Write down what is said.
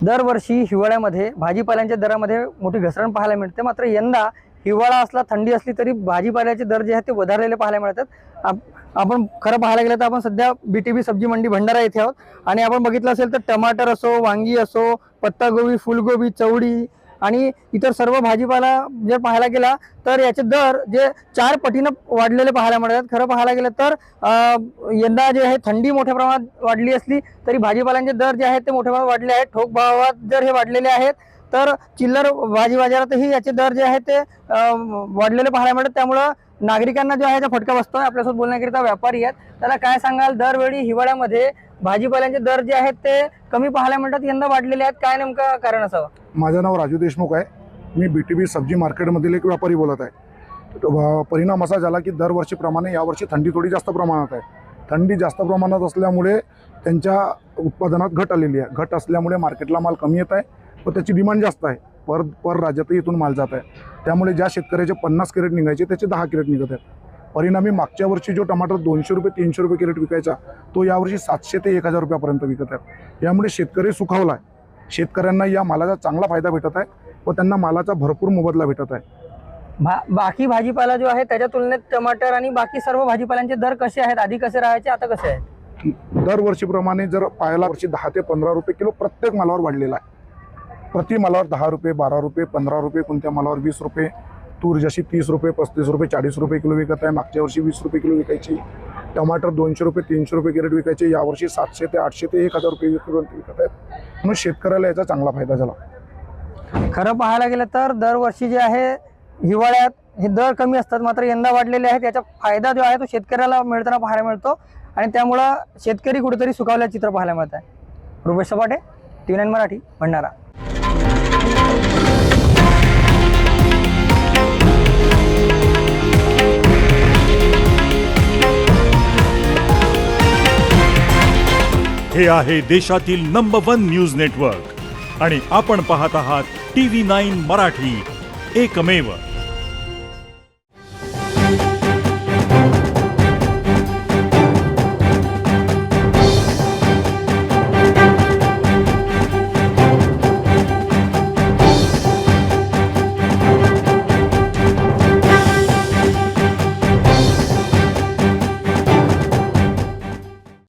दरवर्षी हिवाळ्यामध्ये भाजीपाल्याच्या दरामध्ये मोठी घसरण पाहायला मिळते। मात्र यंदा हिवाळा असला थंडी असली तरी भाजीपाल्याचे दर जे आहेत ते वधारलेले पाहायला मिळतात। आपण खरं पाहायला गेलं तर आपण सध्या बीटीबी सब्जी मंडी भंडारा येथे आहोत आणि आपण बघितलं असेल तर टमाटर असो, वांगी असो, पत्तागोबी, फुलगोबी, चवडी आणि इतर सर्व भाजीपाला जर पाहायला गेला तर याचे दर जे 4 पटीने वाढलेले पाहायला मिळतात। खरं पाहायला गेलं तर यंदा जे आहे थंडी मोठ्या प्रमाणात वाढली असली तरी भाजीपाल्यांचे दर जे आहेत ते मोठ्या प्रमाणात वाढले आहेत। ठोक भावात जर हे वाढलेले आहेत तर चिल्लर भाजी बाजारातही याचे दर जे आहेत ते वाढलेले पाहायला मिळतात। त्यामुळे नागरिकांना जो आहे फटका बसतोय। आपल्यासोबत बोलण्याकरिता व्यापारी आहेत, त्याला काय सांगाल, दरवेळी हिवाळ्यामध्ये भाजीपाल्यांचे दर जे आहेत ते कमी पाहायला मिळतात, यंदा वाढलेले आहेत, काय नेमकं कारण असावं? माझं नाव राजू देशमुख आहे। मी बीटीबी सब्जी मार्केटमधील एक व्यापारी बोलत आहे। परिणाम असा झाला की दरवर्षीप्रमाणे यावर्षी थंडी थोडी जास्त प्रमाणात आहे। थंडी जास्त प्रमाणात असल्यामुळे त्यांच्या उत्पादनात घट आलेली आहे। घट असल्यामुळे मार्केटला माल कमी येत आहे व त्याची डिमांड जास्त आहे। पर राज्यातही इथून माल जात आहे। त्यामुळे ज्या शेतकऱ्याचे 50 कॅरेट निघायचे त्याचे 10 कॅरेट निघत आहेत। परिणामी मागच्या वर्षी जो टमाटर 200 रुपये 300 रुपये कॅरेट विकायचा तो यावर्षी 700 ते 1000 रुपयापर्यंत विकत आहे। यामुळे शेतकरी सुखावला आहे। शेतकऱ्यांना या मालाचा चांगला फायदा भेटत आहे व त्यांना मालाचा भरपूर मोबदला भेटत आहे। बाकी भाजीपाला जो आहे त्याच्या तुलनेत टमाटर आणि बाकी सर्व भाजीपाल्यांचे दर कसे आहेत? आधी कसे राहायचे, आता कसे आहेत? दरवर्षीप्रमाणे जर पाहायला वर्षी 10 ते 15 रुपये किलो प्रत्येक मालावर वाढलेला आहे। प्रति मालावर 10 रुपये, 12 रुपये, 15 रुपये, कोणत्या मालावर 20 रुपये। तूर जशी 30 रुपये, 35 रुपये, 40 रुपये किलो विकत आहे। मागच्या वर्षी 20 रुपये किलो विकायची। टमाटर 200 रुपये 300 रुपये कॅरेट विकायचे, यावर्षी 700 ते 800 ते 1000 रुपये विकत आहेत। म्हणून शेतकऱ्याला याचा चांगला फायदा झाला। खरं पाहायला गेलं तर दरवर्षी जे आहे हिवाळ्यात हे दर कमी असतात, मात्र यंदा वाढलेले आहेत। याचा फायदा जो आहे तो शेतकऱ्याला मिळताना पाहायला मिळतो आणि त्यामुळं शेतकरी कुठेतरी सुखावल्याचं चित्र पाहायला मिळत आहे। रुपेश सपाटे, TV9 मराठी, भंडारा। हे आहे देशातील नंबर 1 न्यूज नेटवर्क आणि आपण पाहत आहात TV9 मराठी, एकमेव।